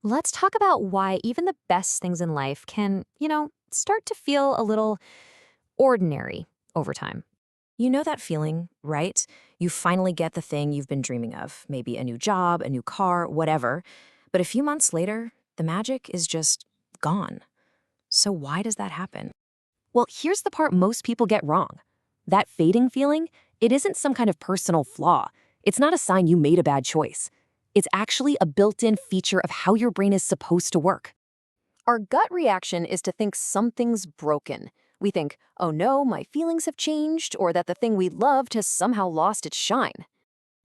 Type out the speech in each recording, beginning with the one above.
Let's talk about why even the best things in life can, start to feel a little ordinary over time. You know that feeling, right? You finally get the thing you've been dreaming of, maybe a new job, a new car, whatever. But a few months later, the magic is just gone. So why does that happen? Well, here's the part most people get wrong. That fading feeling, it isn't some kind of personal flaw. It's not a sign you made a bad choice. It's actually a built-in feature of how your brain is supposed to work. Our gut reaction is to think something's broken. We think, oh no, my feelings have changed, or that the thing we loved has somehow lost its shine.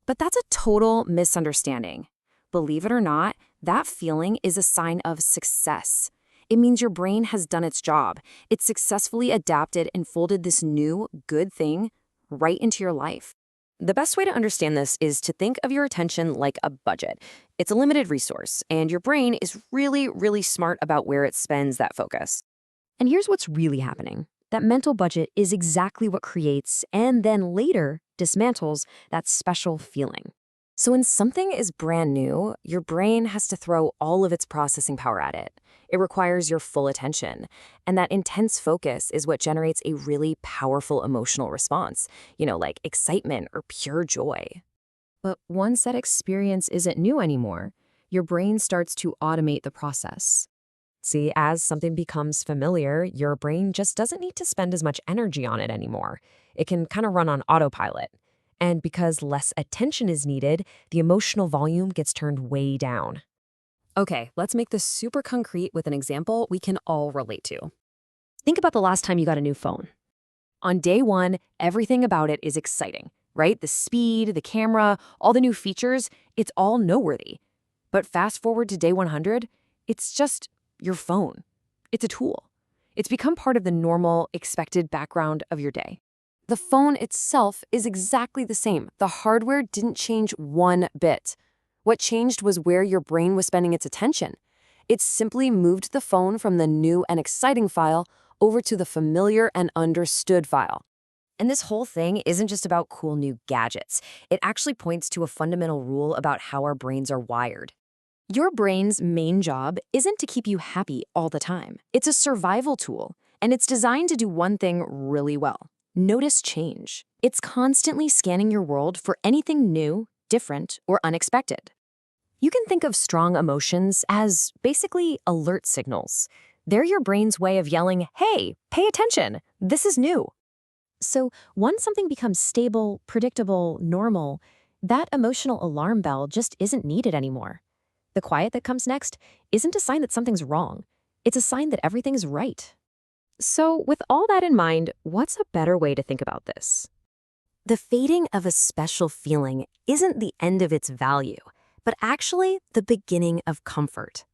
But that's a total misunderstanding. Believe it or not, that feeling is a sign of success. It means your brain has done its job. It's successfully adapted and folded this new, good thing right into your life. The best way to understand this is to think of your attention like a budget. It's a limited resource, and your brain is really, really smart about where it spends that focus. And here's what's really happening. That mental budget is exactly what creates and then later dismantles that special feeling. So when something is brand new, your brain has to throw all of its processing power at it. It requires your full attention. And that intense focus is what generates a really powerful emotional response, like excitement or pure joy. But once that experience isn't new anymore, your brain starts to automate the process. See, as something becomes familiar, your brain just doesn't need to spend as much energy on it anymore. It can kind of run on autopilot. And because less attention is needed, the emotional volume gets turned way down. Okay, let's make this super concrete with an example we can all relate to. Think about the last time you got a new phone. On day one, everything about it is exciting, right? The speed, the camera, all the new features, it's all noteworthy. But fast forward to day 100, it's just your phone. It's a tool. It's become part of the normal, expected background of your day. The phone itself is exactly the same. The hardware didn't change one bit. What changed was where your brain was spending its attention. It simply moved the phone from the new and exciting file over to the familiar and understood file. And this whole thing isn't just about cool new gadgets. It actually points to a fundamental rule about how our brains are wired. Your brain's main job isn't to keep you happy all the time. It's a survival tool, and it's designed to do one thing really well. Notice change. It's constantly scanning your world for anything new, different, or unexpected. You can think of strong emotions as basically alert signals. They're your brain's way of yelling, hey, pay attention, this is new. So once something becomes stable, predictable, normal, that emotional alarm bell just isn't needed anymore. The quiet that comes next isn't a sign that something's wrong. It's a sign that everything's right. So with all that in mind, what's a better way to think about this? The fading of a special feeling isn't the end of its value, but actually the beginning of comfort.